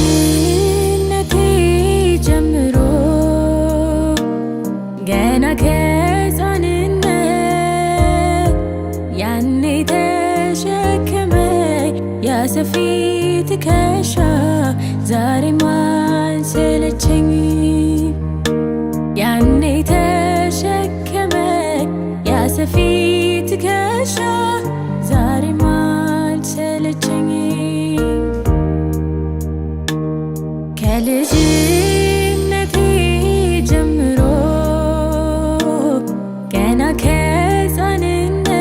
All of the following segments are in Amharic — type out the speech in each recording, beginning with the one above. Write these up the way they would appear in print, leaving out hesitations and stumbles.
ከልጅነቴ ጀምሮ ገና ከሕፃንነት ያኔ ተሸከመኝ ያ ሰፊ ትከሻ ዛሬም አልሰለቸኝም። ያኔ ተሸከመኝ ያ ሰፊ ትከሻ ዛሬም አልሰለቸኝም። ከልጅነቴ ጀምሮ ገና ከሕፃንነት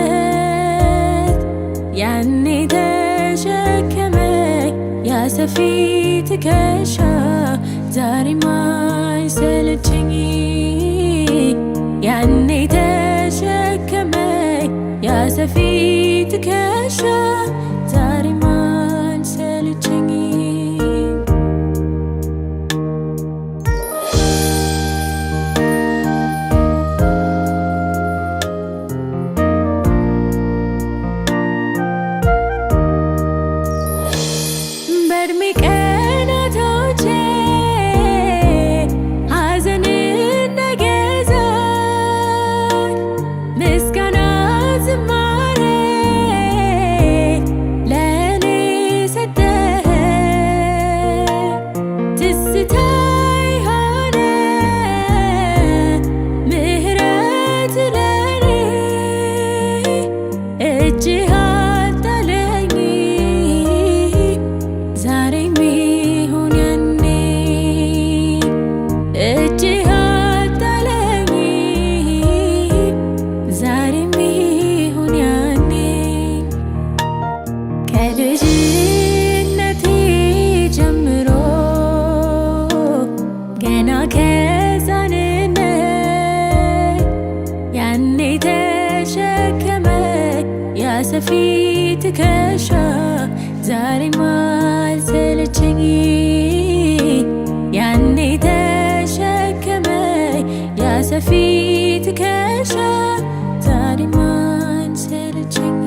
ያኔ ተሸከመኝ ያ ሰፊ ትከሻ ዛሬም አይሰለቸኝም። ያኔ ተሸከመኝ ያ ሰፊ ትከሻ ዛሬም አይሰለቸኝም። በዕድሜ ቀናቶቼ ሐዘን እንደገዛኝ ምስጋና ዝማሬ ለእኔ ሰጠኸኝ። ትዝታዬ ሆነ ምሕረት ለእኔ እጅህ ዛሬም ይሁን ያኔ እጅህ አልጣለኝም። ዛሬም ይሁን ያኔ ከልጅነቴ ጀምሮ ገና ከሕፃንነት ያኔ ተሸከመኝ ያ ሰፊ ትከሻ ዛሬም አልሰለቸኝም። ያኔ ተሸከመኝ ያ ሰፊ ትከሻ ዛሬም አልሰለቸኝም።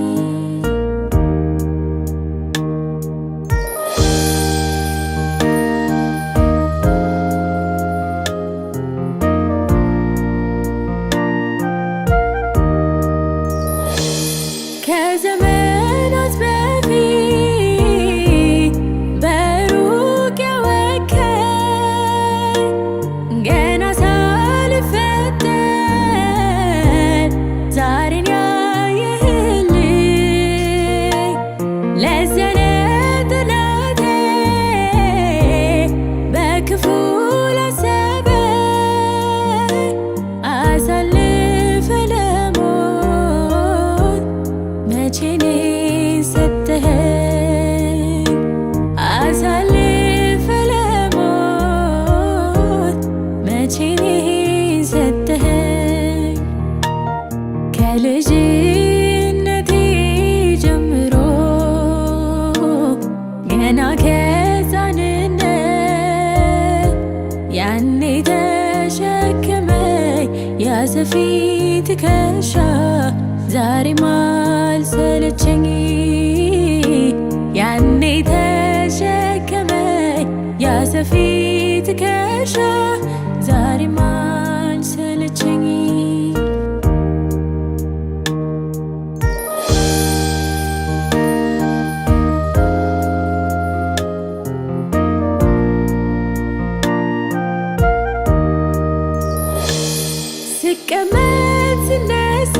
ከዘመናት በፊት በሩቅ ያወከኝ ገና ሳልፈጠር ዛሬን ያየህልኝ ለዘነ ጠላቴ በክፉ ላሰበኝ አሳልፈ ለሞት መቼ እኔን ሰጠኸኝ። አሳልፈ ለሞት መቼ እኔን ሰጠኸኝ። ከልጅነቴ ጀምሮ ገና ከሕፃንነት ያኔ ተሸከመኝ ያ ሰፊ ትከሻ ዛሬም አልሰለቸኝም። ያኔ ተሸከመኝ ያ ሰፊ ትከሻ ዛሬም አልሰለቸኝም። ስቀመጥ ስነሳ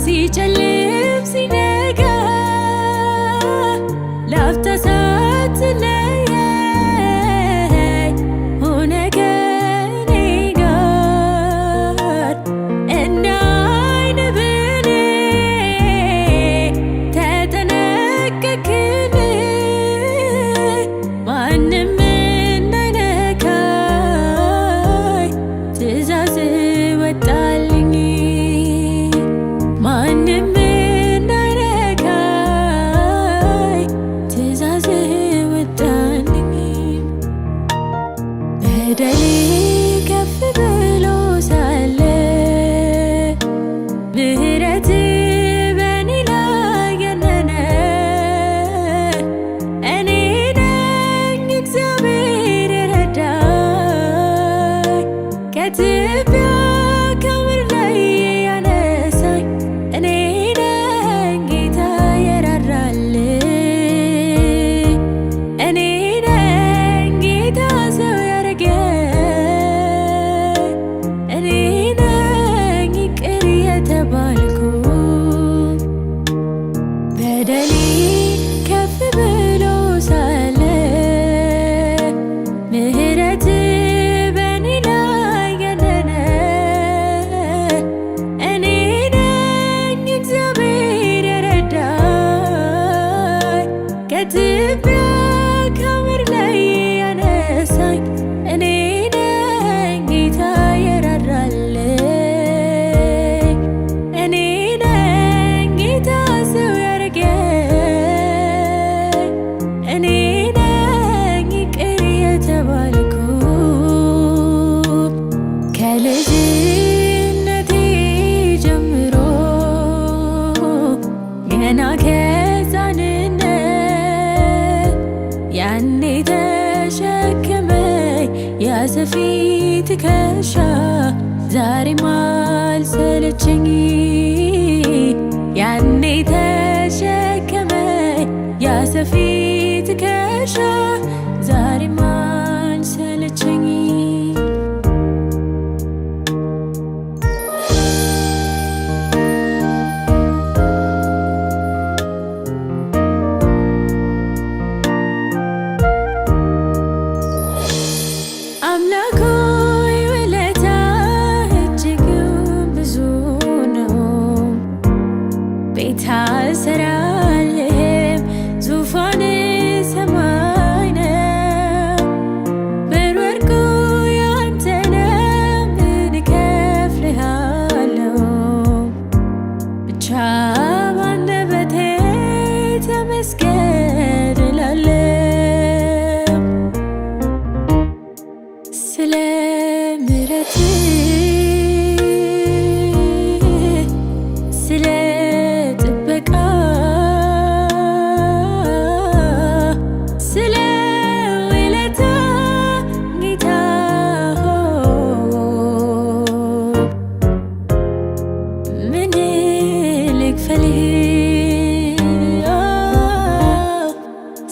ሲጨልም ሲነጋ ላፍታ ሳትለየኝ ከትቢያ ከምድር ላይ ያነሳኝ እኔ ነኝ ጌታ የራራልኝ እኔ ነኝ ጌታ ሰው ያረገኝ እኔ ነኝ ይቅር የተባልኩ ከልጅነቴ ጀምሮ ገና ከሕፃንነት ያኔ ተሸከመኝ ያሰፊት ትከሻ ዛሬም አልሰለቸኝ ያኔ ተሸከመኝ ያሰፊት ትከሻ ዛሬም አልሰለቸኝ አምላክ ሆይ ውለታህ እጅግ ብዙ ነው። ቤት አልሰራልህም ዙፋንህ ሰማይ ነው። ብር ወርቁ ያንተ ነው ምን እከፍልሃለሁ? ብቻ ባንደበቴ ተመስገን እላለሁ። ስለ ምሕረትህ ስለ ጥበቃ ስለ ውለታ ጌታ ሆይ ምን ልክፈልህ?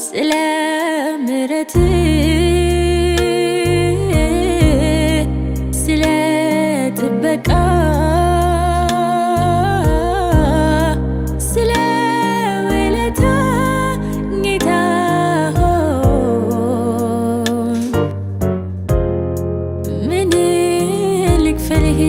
ስለ ምሕረትህ ስለ ጥበቃ ስለ ውለታ ጌታ ሆይ ምን ልክፈልህ?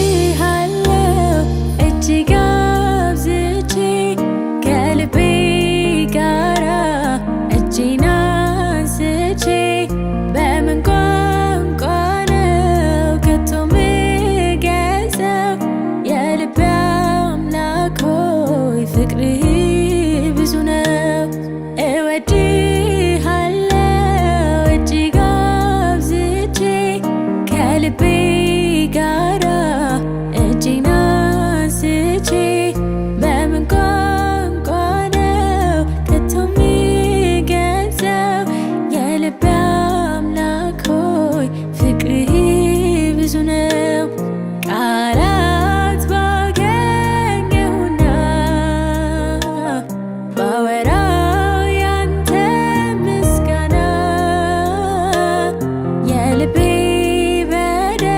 እወድሃለሁ እጅግ አብዝቼ ከልቤ ጋራ እጄን አንስቼ በምን ቋንቋ ነው ከቶ ምገልጸው? የልቤ አምላክ ሆይ ፍቅርህ ብዙ ነው። እወድሃለሁ እጅግ አብዝቼ ከልቤ ጋራ እጄን አንስቼ በምን ቋንቋ ነው ከቶ ምገልጸው? የልቤ አምላክ ሆይ ፍቅርህ ብዙ ነው። ቃላት ባገኘሁና ባወራው ያንተ ምስጋና የልቤ በደረሰልኝ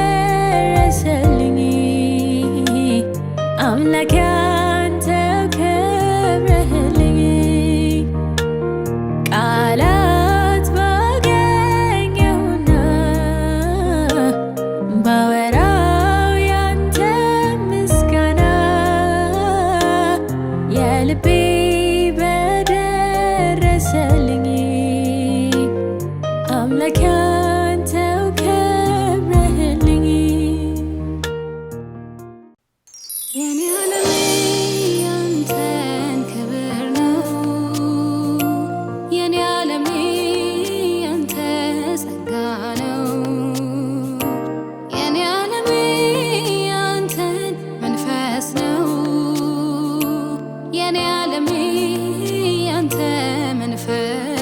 አምላክ ያንተው ክብረህልኝ ቃላት ባገኘሁና ባወራው ያንተ ምስጋና የልቤ በደረሰልኝ አምላክ ያንተው ክብረህልኝ የኔ ዓለሜ ያንተን ክብር ነው። የኔ ዓለሜ ያንተ ጸጋ ነው። የኔ ዓለሜ ያንተን መንፈስ ነው። የኔ ዓለሜ ያንተ መንፈስ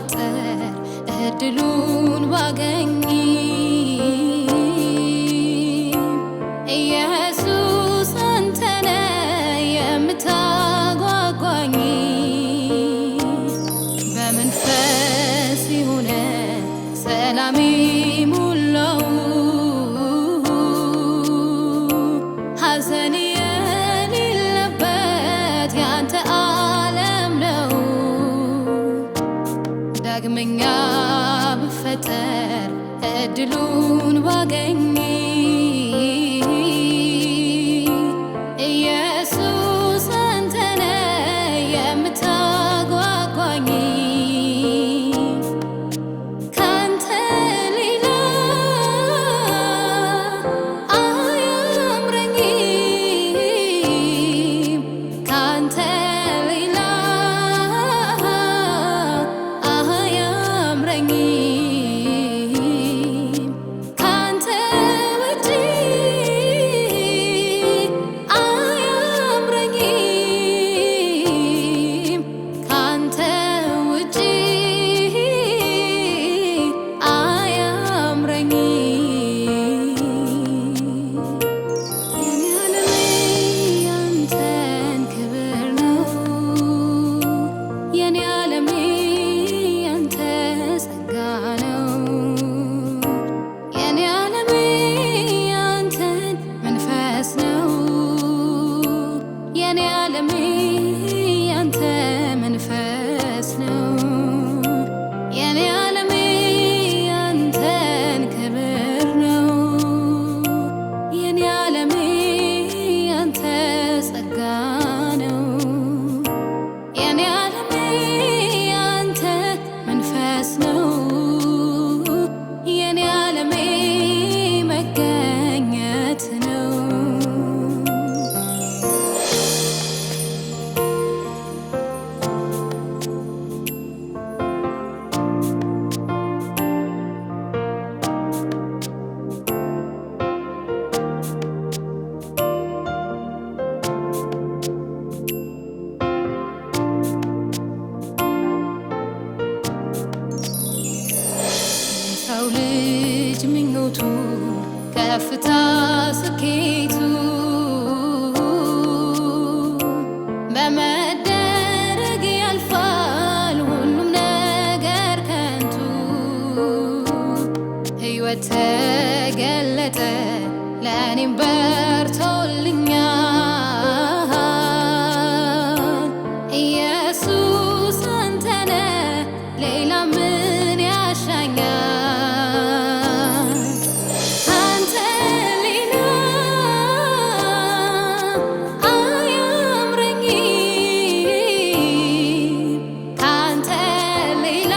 ብፈጠር እድሉን ባገኝ ኢየሱስ አንተነ የምታጓጓኝ በመንፈስ የሆነ ሰላሜ ሙላው ሐዘን የሌለበት ያንተ ዓለም ነው። ዳግመኛ ብፈጠር እድሉን ባገኝ ኢየሱስ አንተነ የምታጓጓኝ ካንተ ሌላ አያምረኝም ካንተ ሌላ አያምረኝም ካንተ ውጪ አያምረኝም ካንተ ውጪ አያምረኝም። የኔ ዓለሜ ያንተን ክብር ነው። የኔ ዓለሜ ያንተ ጸጋ ነው። የኔ ዓለሜ ያንተን መንፈስ ነው። የኔ ዓለሜ ያንተ መንፈስ ነው። የኔ ዓለሜ ያንተን ክብር ነው። የኔ ዓለሜ ያንተ ጸጋ ነው። የኔ ዓለሜ ያንተ መንፈስ ነው። የኔ ዓለሜ መገኘት ነው። የሰው ልጅ ምኞቱ ከፍታ ስኬቱ በመደረግ ያልፋል ሁሉም ነገር ከንቱ። ሕይወት ተገለጠ ለእኔም በርቶልኛል። ኢየሱስ አንተነ ሌላ ምን ያሻኛል? ካንተ ሌላ አያምረኝም ካንተ ሌላ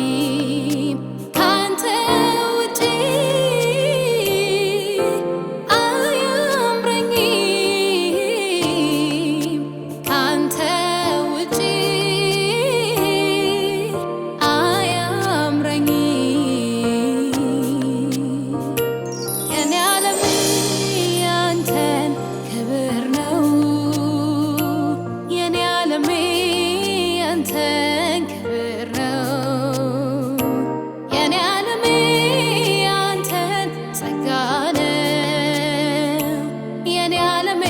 አያምረኝም ካንተ ውጪ አያምረኝም ካንተ ውጪ አያምረኝም። የኔ ዓለሜ ያንተን ክብር ነው። የኔ ዓለሜ ያንተን ክብር ነው። የኔ ዓለሜ ያንተን ጸጋ ነው። የኔ ዓለሜ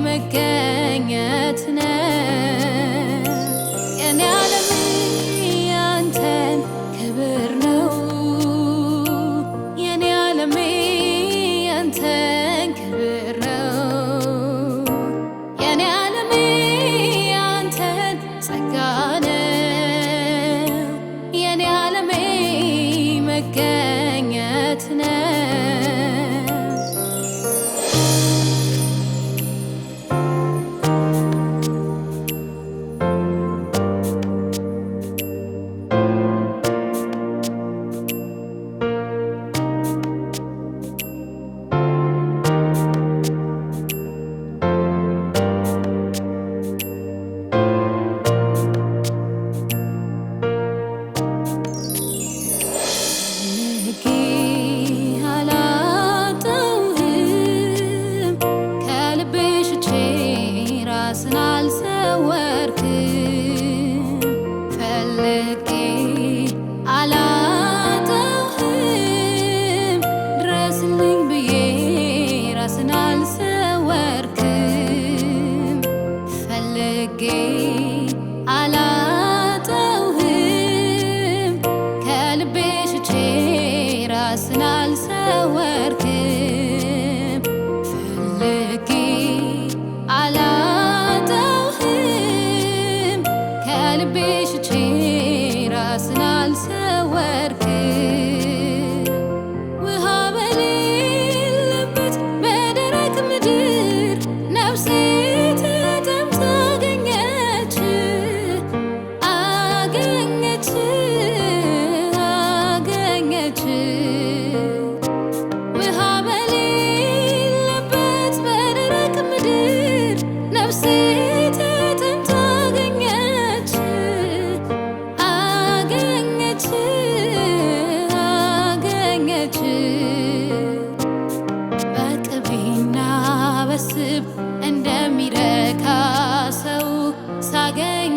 መገኘት ነው። የኔ ዓለሜ ያንተን ክብር ነው። የኔ ዓለሜ ያንተን ክብር ነው። የኔ ዓለሜ ያንተን ጸጋ ነው። የኔ ዓለሜ መገኘት ነው። ንጌ አልሰወርክም ፈልጌ አላጣሁህም ከልቤ ሽጬ ራስን አልሰወርክም ውሃ በሌለበት በደረቅ ምድር ነፍሴ ተጠምታ አገኘች ውሃ በሌለበት በደረቅ ምድር ነፍሴ ተጠምታ አገኘች በቅቤና በስብ እንደሚረካ ሰው ሳገኝ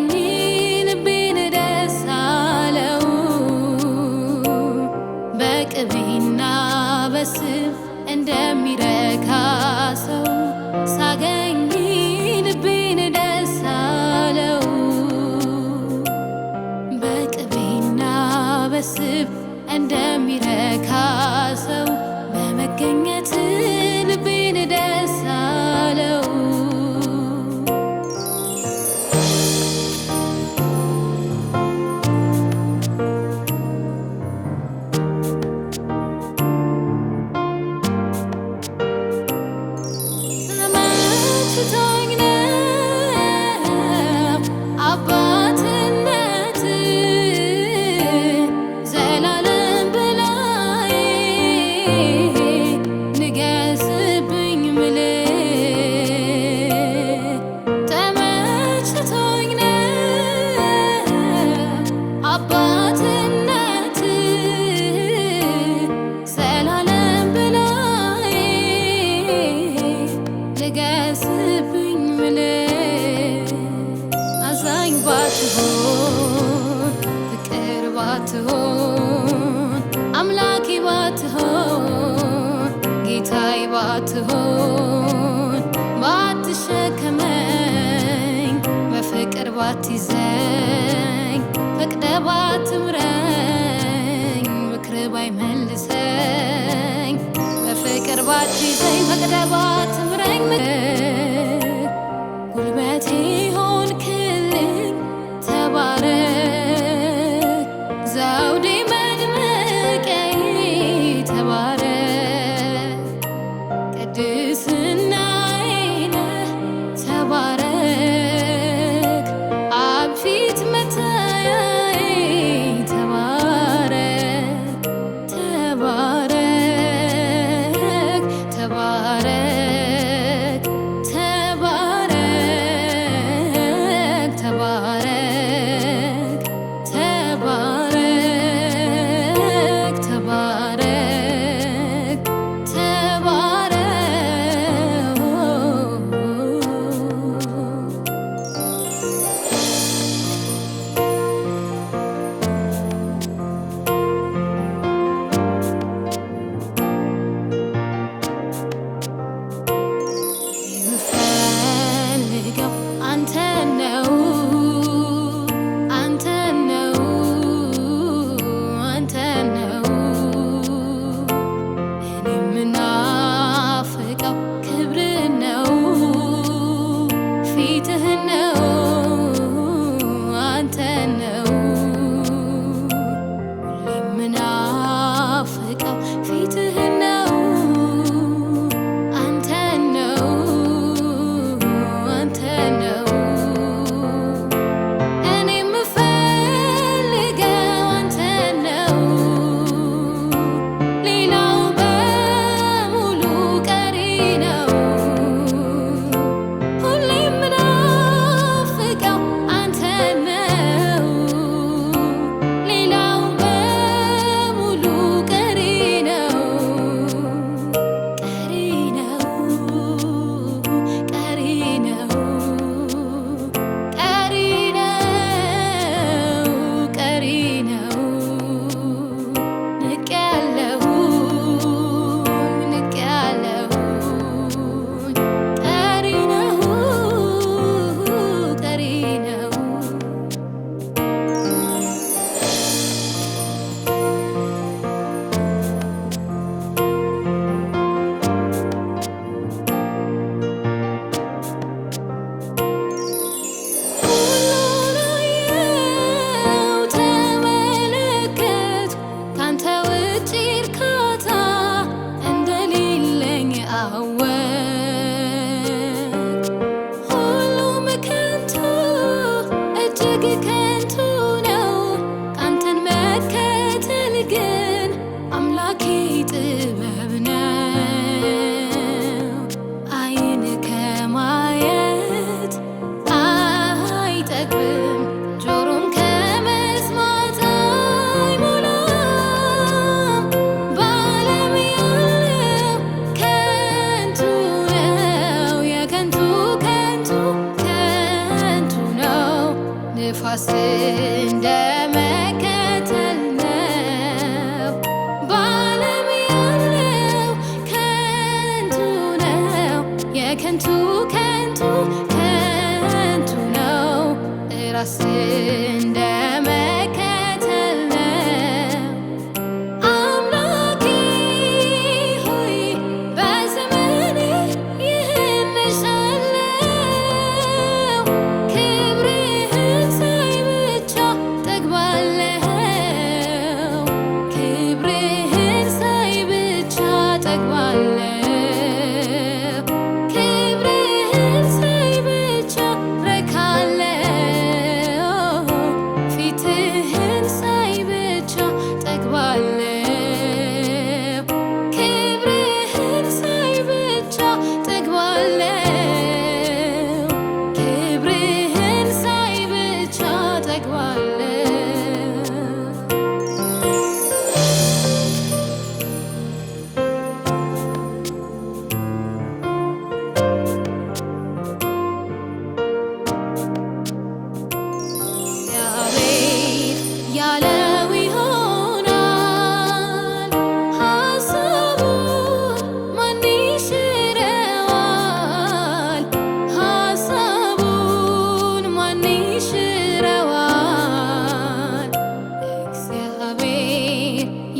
ልቤን ደስ አለው በቅቤና በስብ እንደሚረካ ሰው ሳገኝ ልቤን ደስ አለው በቅቤና በስብ እንደሚረካ ሰው በመገኘት ልቤን ደስ አለው ተመችቶኝ ነው አባትነት ዘላለም በላዬ ንገስብኝ ምልህ ተመችቶኝ ነው አባትነት ዘላለም በላዬ ንገስብኝ ምልህ አዛኝ ባትሆን ፍቅር ባትሆን አምላኬ ባትሆን ጌታዬ ባትሆን ባትሸከመኝ በፍቅር ባትይዘኝ ፈቅደ ባትምረኝ ምክር ባይመልሰኝ በፍቅር ባትይዘኝ ፈቅደ ባትምረኝ ጉልበቴ ሆንክልኝ ተባረክ ዘውዴ መድመቂያዬ ተባረክ ቅድስናዬ ነህ ተባረክ አብ ፊት መታያዬ ተባረክ ተባረክ ተባረክ ተባረክ ተባረክ ተባረክ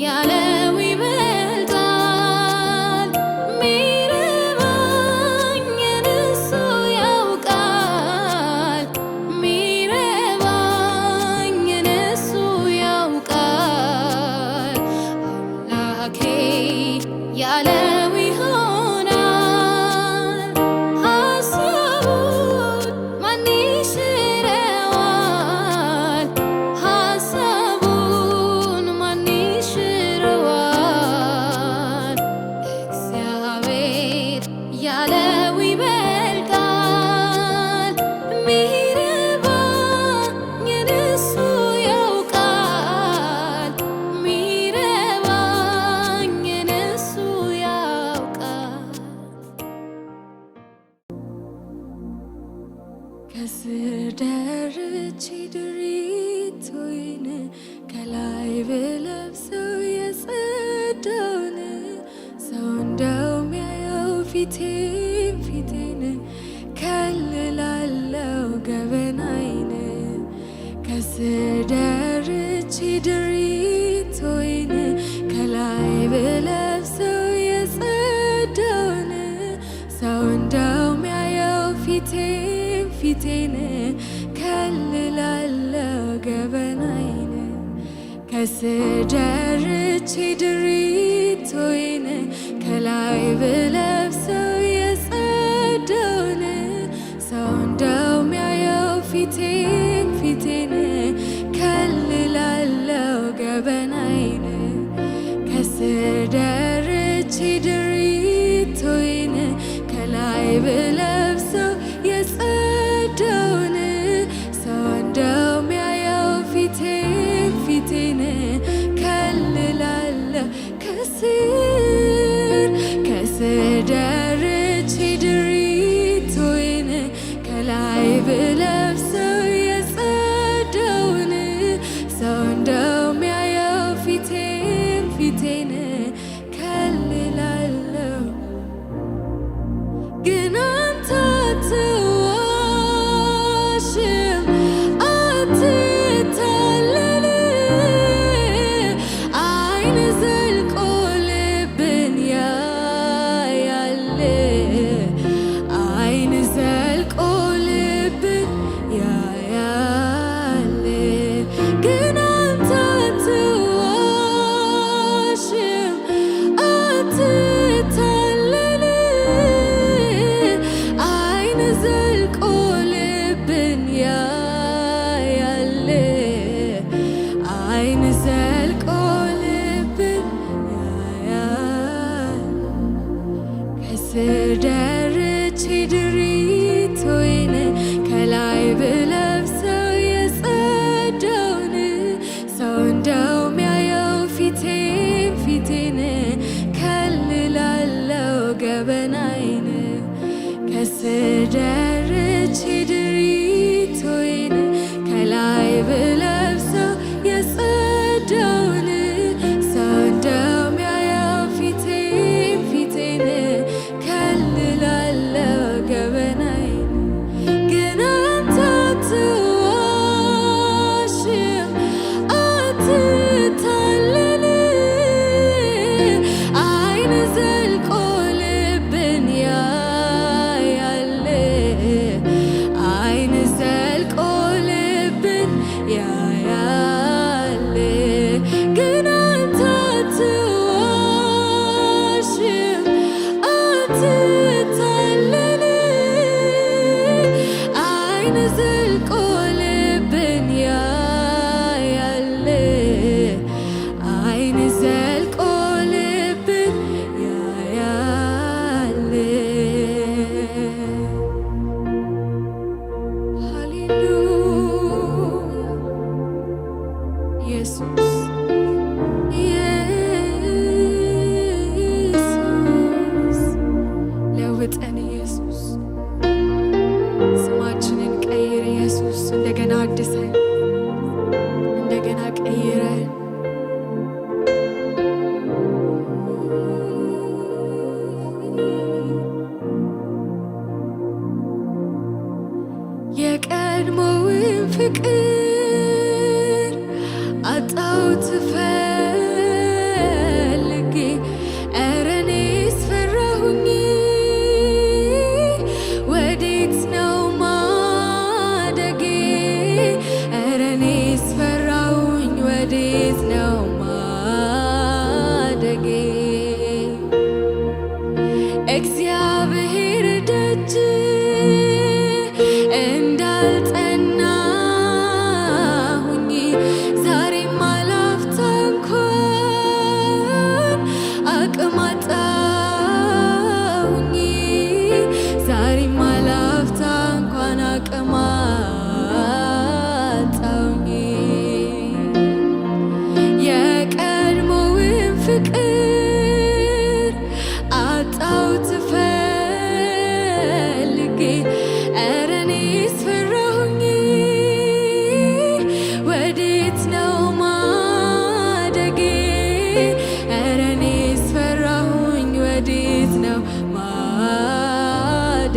ያለው ይበልጣል። ሚረባኝን እሱ ያውቃል። ሚረባኝን እሱ ያውቃል። አምላኬ ያለው ይሆናል። ሐሳቡን ማን ይሽረዋል? ሐሳቡን ማን ይሽረዋል? እግዚአብሔር ያለው ይበልጣል። ሚረባኝን እሱ ያውቃል። ሚረባኝን እሱ ያውቃል። ከስር ደርቼ ድሪቶዬን ከላይ ብለብሰው የጸዳውን ሰው እንደሚያየው ፊቴን ከልላለው ገበናዬን። ከስር ደርቼ ድሪቶዬን ከላይ ብለብሰው የጸዳውን ሰው እንደሚያየው ፊቴን ከልላለው ገበናዬን። ከስር ደርቼ ድሪቶዬን ከላይ ብለብሰው የጸዳውን ሰው እንደሚያየው ፊቴን ከልላለው ገበናዬን። ከስር ደርቼ ድሪቶዬን ከላይ ብለብሰው የጸዳውን ሰው እንደሚያየው ፊቴን ከልላለው። ከስር ደርቼ ድሪቶዬን ከላይ ብለብሰው የጸዳውን ሰው እንደሚያየው ፊቴን ከልላለው። ግን አንተ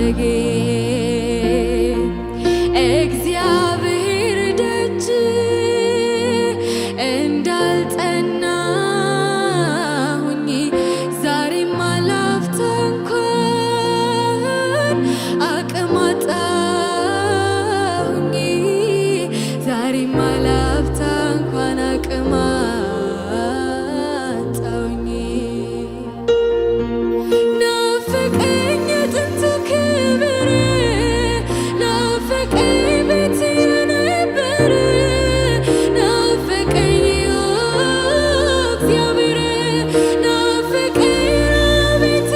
ማደጌ እግዚአብሔር ደጅ እንዳልጸናሁኝ ዛሬም አላፍታ እንኳን አቅም አጣሁኝ ዛሬም አላፍታ እንኳን አቅም አጣሁኝ። ናፈቀኝ የጥንቱ ክብር ናፈቀኝ ቤት የነበረ ናፈቀኝ እግዚአብሔር ናፈቀኝ አቤት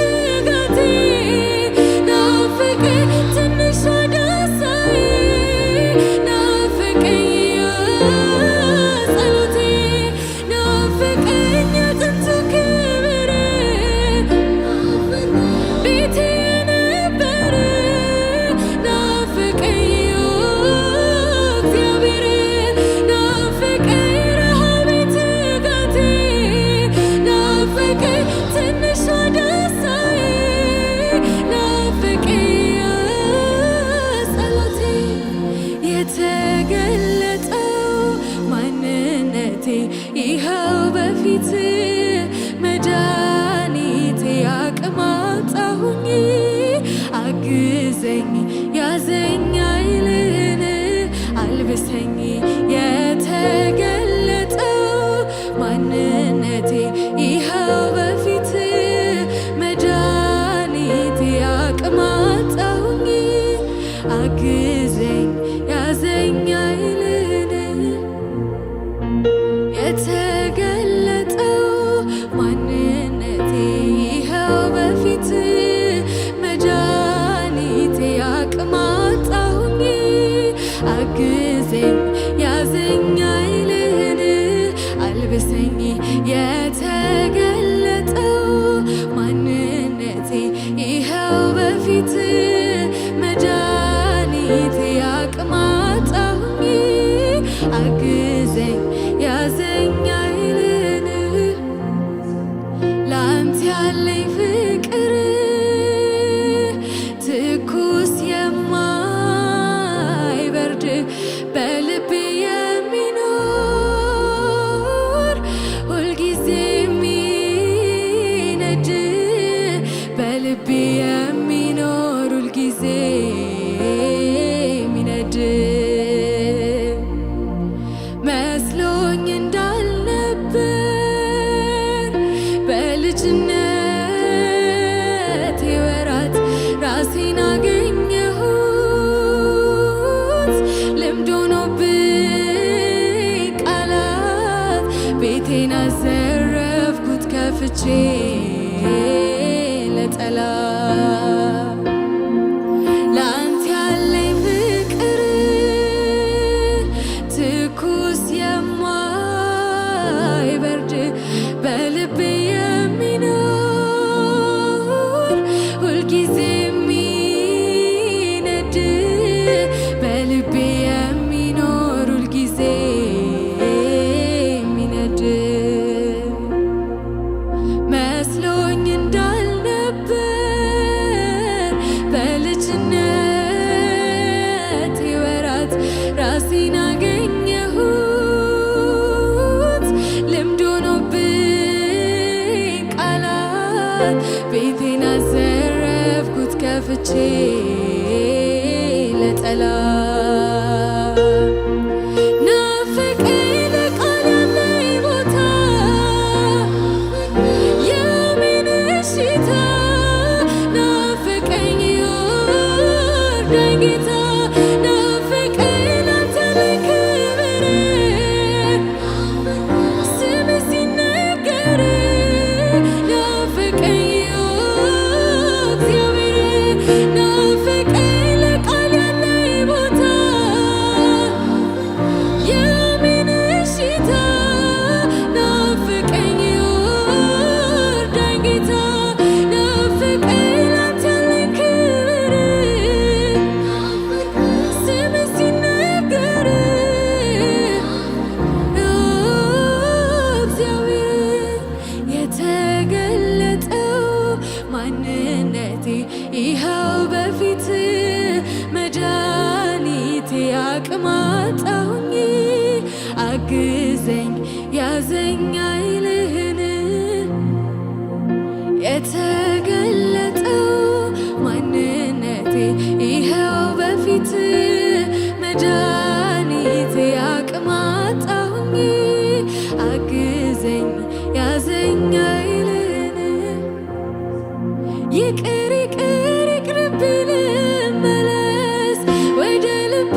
ጋቴ ናፈቀኝ ትንሿ ዳሳዬ ናፈቀኝ ጸሎቴ ናፈቀኝ የጥንቱ ክብር ቤቴ የነበረ ናፈቀኝ እግዚአብሔር ናፈቀኝ ረሃቤ ትጋቴ ናፈቀኝ ትንሿ ዳሳዬ ናፈቀኝ ጸሎቴ የተገለጠው ማንነቴ ይኸው በፊት መድኃኒቴ አቅም አጣሁኝ አግዘኝ ያዘኝ ኃይልህን አልብሰኝ የተገለጠው ማንነቴ ይኸው በፊት መድኃኒቴ አቅም አጣሁኝ አግዘኝ ያዘኝ ኃይልህን የተገለጠው ማንነቴ ይኸው በፊት መድኃኒቴ አቅም አጣሁኝ አግዘኝ ያዘኝ ኃይልህን አልብሰኝ የተገለጠው ማንነቴ ይኸው በፊት መድኃኒቴ አቅም አጣሁኝ አግዘኝ ያዘኝ ኃይልህን ላንተ ያለኝ ፍቅር ትኩስ የማይበርድ በልቤ የሚኖር ሁልጊዜ የሚነድ በልቤ የሚኖር ሁልጊዜ የሚነድ መስሎኝ እንዳልነበር በልጅነቴ ወራት ራሴን አገኘሁት ልምድ ሆኖብኝ ቃላት ቤቴን አዘረፍኩት ከፍቼ ለጠላት ላንተ ያለኝ ፍቅር ትኩስ የማይበርድ በልቤ የሚኖር ሁልጊዜ የሚነድ በልቤ የሚኖር ሁልጊዜ የሚነድ መስሎኝ እንዳልነበር በልጅነቴ ወራት ራሴን አገኘሁት ልምድ ሆኖብኝ ቃላት ቤቴን አዘረፍኩት ከፍቼ ለጠላት ናፈቀኝ ለቃል ያለኝ ቦታ የምን እሽታ ናፈቀኝ ይወርደኝ ጌታ ናፈቀኝ ላንተ ያለኝ ክብር ስምህ ሲነገር ናፈቀኝ እግዚአብሔር ናፈቀኝ ለቃል ያለኝ ቦታ ያዘኛ ይልን ይቅር ይቅር ይቅርብኝ ልመለስ ወደ ልብ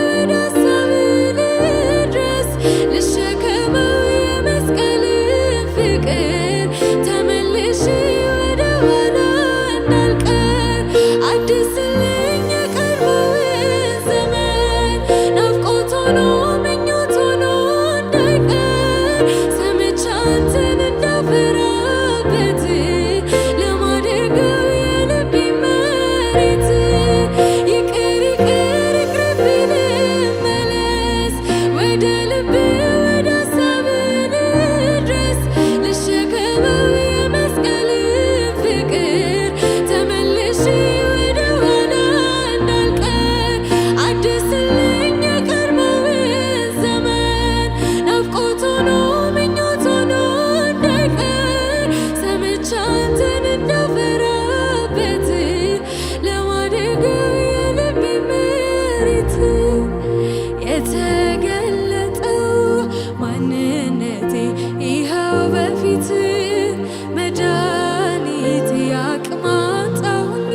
ወደ ሀሳብ ልድረስ ልሸከመው የመስቀልን ፍቅር ተመልሼ ወደ ኋላ እንዳልቀር አድስልኝ የቀድሞውን ዘመን ናፍቆት ሆኖ ምኞት ሆኖ እንዳይቀር ሰምቼ አንተን እንዳፈራበት ለማደርገው የልቤ መሬት ይቅር ይቅር ይቅርብኝ ልመለስ ወደ ልብ ወደ ሀሳብ ልድረስ ልሸከመው የመስቀልን ፍቅር ተመልሼ ወደ ኋላ እንዳልቀር አድስልኝ የቀድሞውን ዘመን ናፍቆት ሆኖ ምኞት ሆኖ እንዳይቀር ሰምቼ አንተን እንዳፈራበት ለማደርገው የልቤ መሬት የተገለጠው ማንነቴ ይኸው በፊት መድኃኒቴ አቅም አጣሁኝ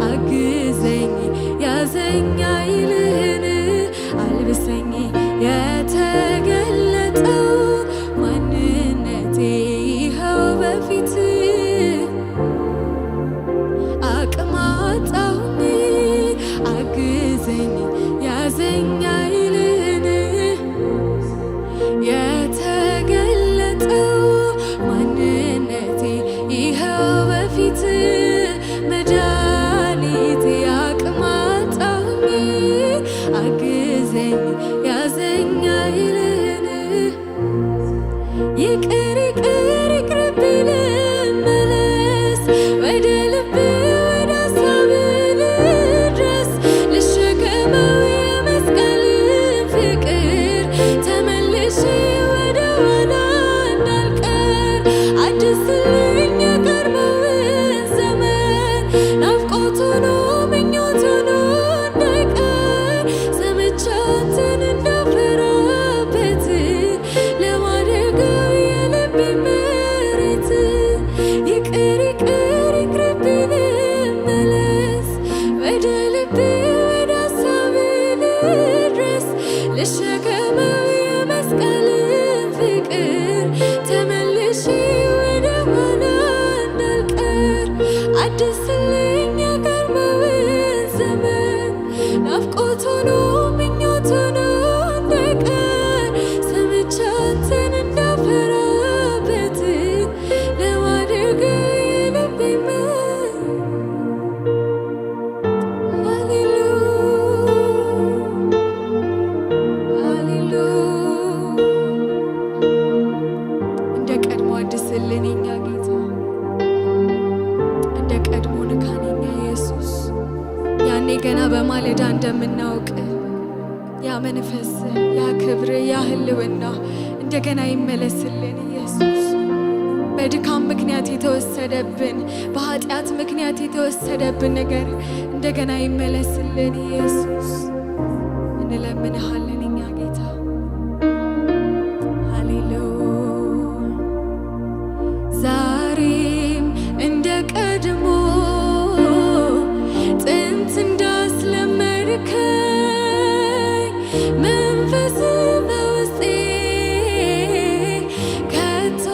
አግዘኝ ያዘኝ ኃይልህን አልብሰኝ የተገለጠው ማንነቴ ይኸው በፊት አቅም አጣሁኝ አግዘኝ ያዘኝ ኃይልህን የተገለጠው ማንነቴ ይኸው በፊት መድኃኒቴ አቅም አጣሁኝ አግዘኝ ያዘኝ ኃይልህን ይቅር ይቅር ይቅርብኝ ልመለስ ወደ ልብ ወደ ሀሳብ ልድረስ ልሸከመው የመስቀልን ፍቅር ተመልሼ ወደ ኋላ እንዳልቀር አድስልኝ የቀድሞውን ዘመን ናፍቆት ሆኖ ምኞት ሆኖ እንዳይቀር ሰምቼ አንተን እንዳፈራበት ለማደርገው የልቤ መሬት ይቅር ይቅር ይቅርብኝ ልመለስ ወደ ልብ ወደ ሀሳብ ልድረስ ልሸከመው የመስቀልን ፍቅር ተመልሼ ወደ ኋላ እንዳልቀር አድስልኝ የቀድሞውን ዘመን ናፍቆት ሆኖ ምኞት ሆኖ እንዳይቀር ሰምቼ አንተን እንዳፈራበት ለማደርገው የልቤ ሃሌሉያ እንደ ቀድሞ አድስልን የኛ ጌታ እንደ ቀድሞ ንካን የኛ ኢየሱስ ያኔ ገና በማለዳ እንደምናውቅ ያ መንፈስ ያ ክብር ያ ህልውና እንደገና ይመለስልን ኢየሱስ በድካም ምክንያት የተወሰደብን በኃጢአት ምክንያት የተወሰደብን ነገር እንደገና ይመለስልን ኢየሱስ እንለምንሃለን እኛ ጌታ ሃሌሉያ ዛሬም እንደ ቀድሞ ጥንት እንዳስለመድከኝ መንፈስ በውስጤ ከቶ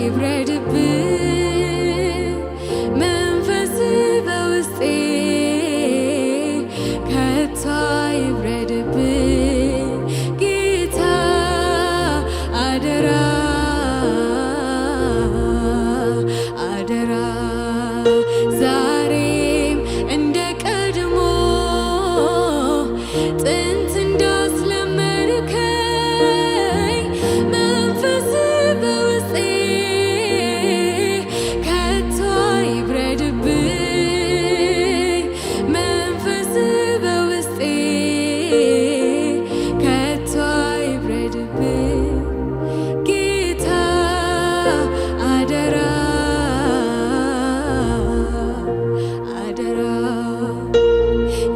ይብረድብኝ መንፈስ በውስጤ ከቶ ይብረድብኝ ጌታ አደራ አደራ ዛሬም እንደ ቀድሞ ጥንት እንዳስለመድከኝ መንፈስ በውስጤ ከቶ ይብረድብኝ መንፈስ በውስጤ ከቶ ይብረድብኝ ጌታ አደራ አደራ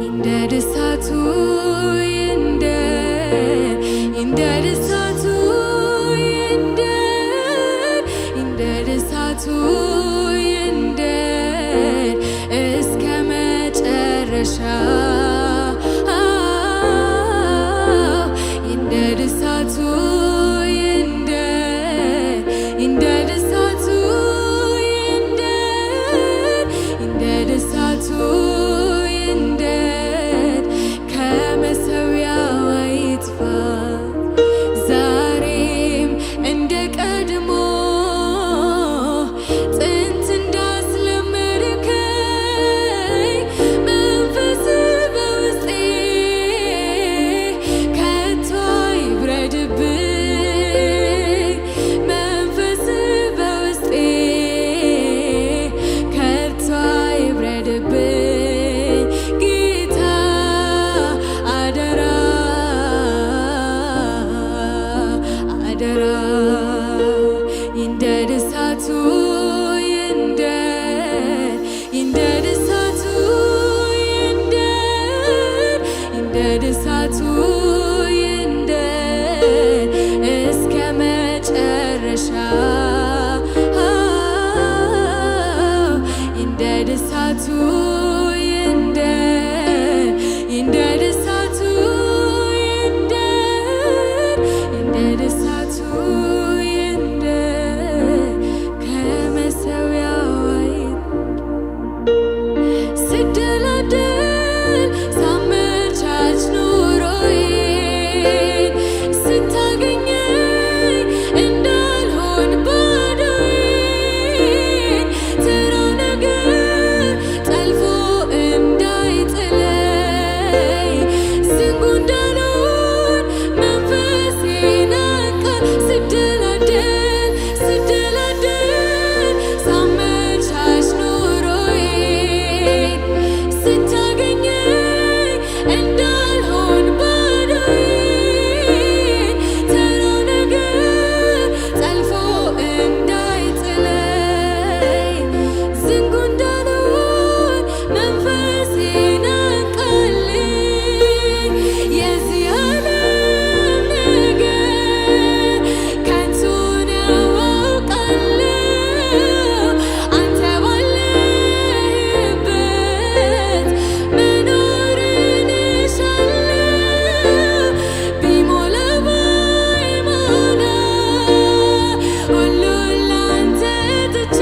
እንደ ደሳቱ እንደ ደሳቱ እንደ እሳቱ ይንደድ እስከ መጨረሻ ይንደድ እሳቱ ይንደድ ይንደድ እሳቱ ይንደድ ይንደድ እሳቱ ይንደድ ከመሠዊያው አይጥፋ ዛሬም እንደ ቀድሞ ጥንት እንዳስለመድከኝ መንፈስ በውስጤ ከቶ አይብረድብኝ መንፈስ በውስጤ ከቶ አይብረድብኝ ጌታ አደራ አደራ ይንደድ እሳቱ ይንደድ ይንደድ እሳቱ ይንደድ ይንደድ እሳቱ ይንደድ እስከ መጨረሻ ይንደድ እሳቱ ይንደድ ይንደድ እሳቱ ይንደድ ይንደድ እሳቱ ይንደድ ከመሠዊያው ስደላደል ሳመቻች ኑሮዬን ስታገኘኝ እንዳልሆን ባዶዬን ተራው ነገር ጠልፎ እንዳይጥለኝ ዝንጉ እንዳልሆን መንፈሴን አንቃ ስደላደል ስደላደል ሳመቻች ኑሮዬን ስታገኘኝ እንዳልሆን ባዶዬን ተራው ነገር ጠልፎ እንዳይጥለኝ ዝንጉ እንዳልሆን መንፈሴን አንቃልኝ የዚህ ዓለም ነገር ከንቱ ነው አውቃለሁ አንተ ባለህበት መኖርን እሻለሁ ቢሞላ ባይሞላ ሁሉን ላንተ ትቼ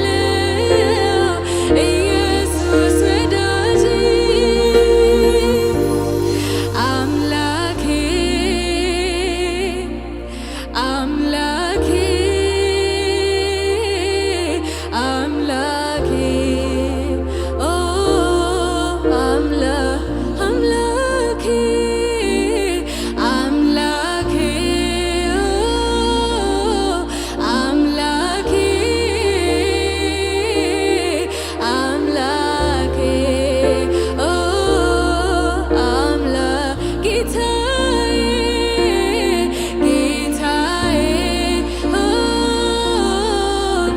እኖርልሃለሁ ኢየሱስ ወዳጄ አምላኬ አምላኬ አምላኬ ኦ አምላኬ አምላኬ ኦ አምላኬ አምላኬ ኦ ጌታዬ ጌታዬ ኦ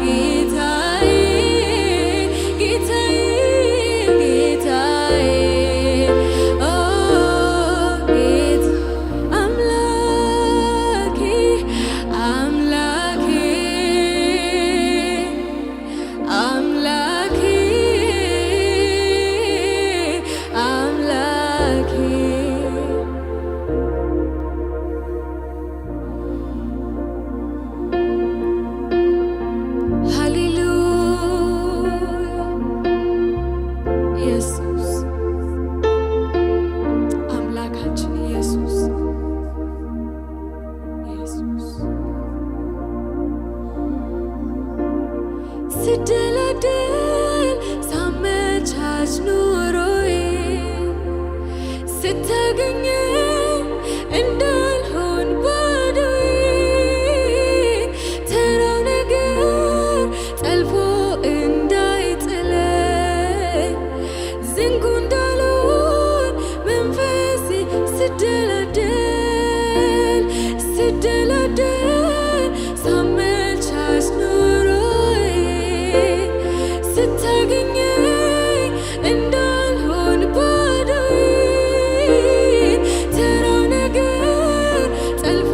ጌታዬ ጌታዬ ጌታዬ ኦ አምላኬ አምላኬ አምላኬ አምላኬ ሃሌሉያ ኢየሱስ አምላካችን ኢየሱስ ኢየሱስ ስደላደል ሳመቻች ኑሮዬን ስታገኘኝ እንዳልሆን ባዶዬን ተራው ነገር ጠልፎ እንዳይጥለኝ ዝንጉ እንዳልሆን መንፈሴ ስደላደል ስደላደል ሳመቻች ኑሮዬን ስታገኘኝ እንዳልሆን ባዶዬን ተራው ነገር ጠልፎ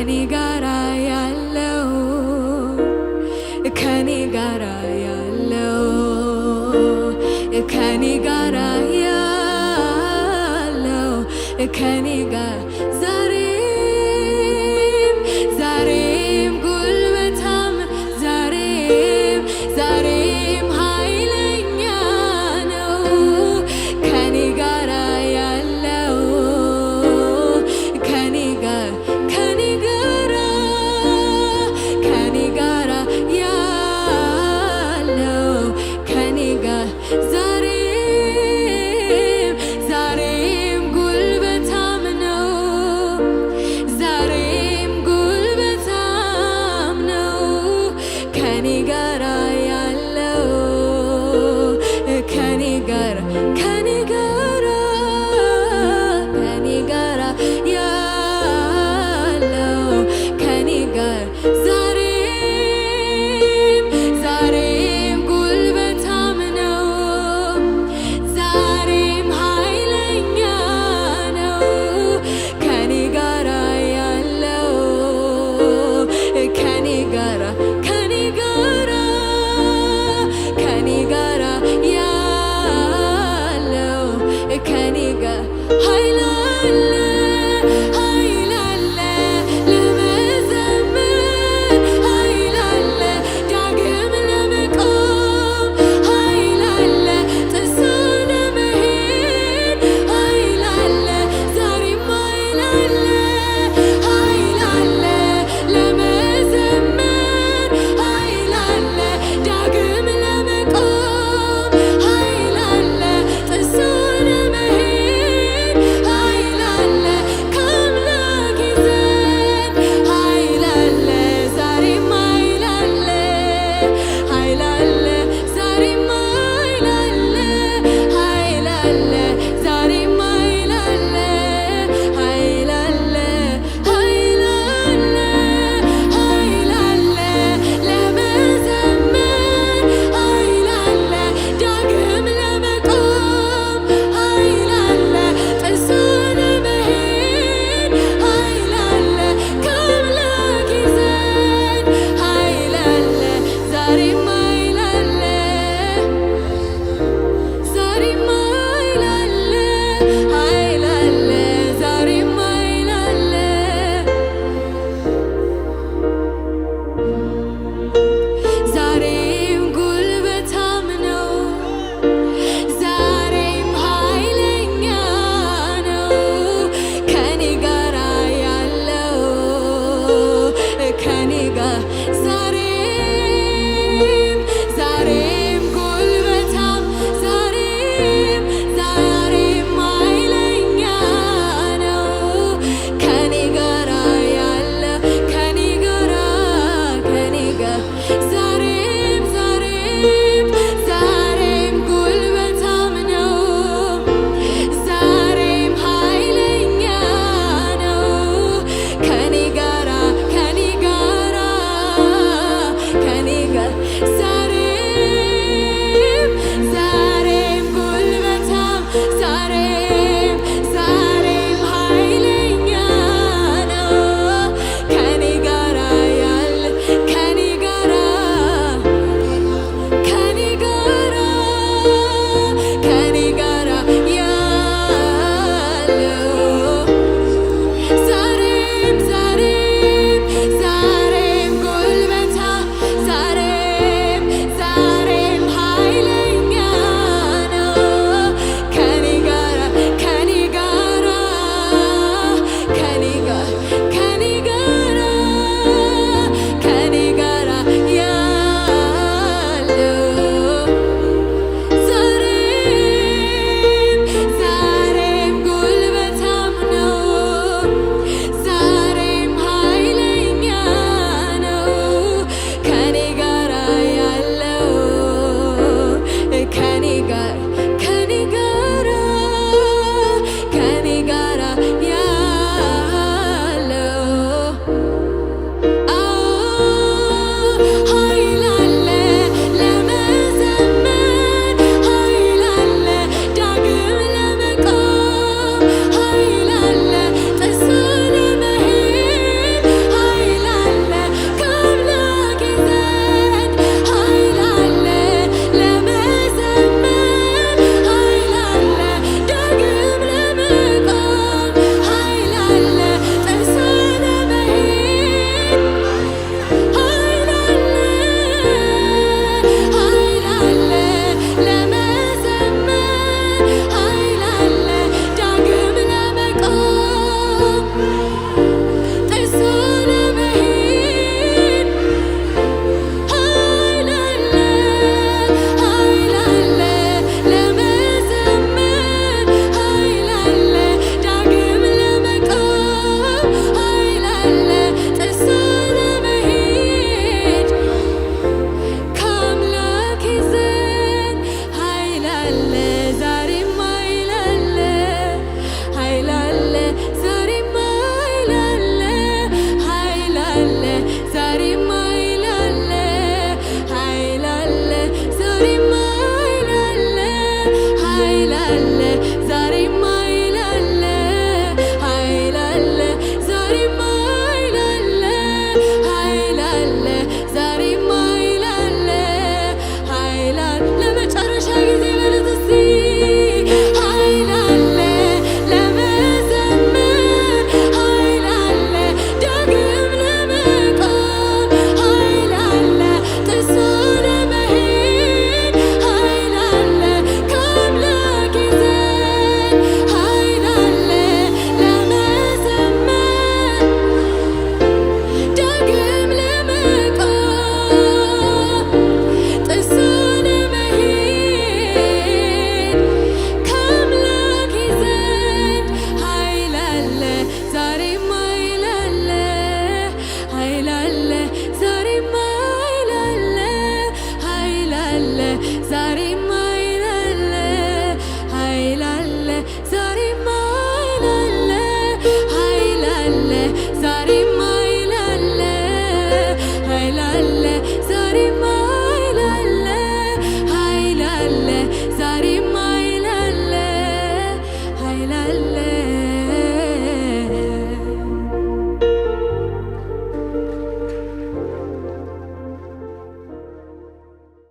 ከኔ ጋራ ያለው ከኔ ጋራ ያለው ከኔ ጋራ ያለው ከኔ ጋር ዛሬ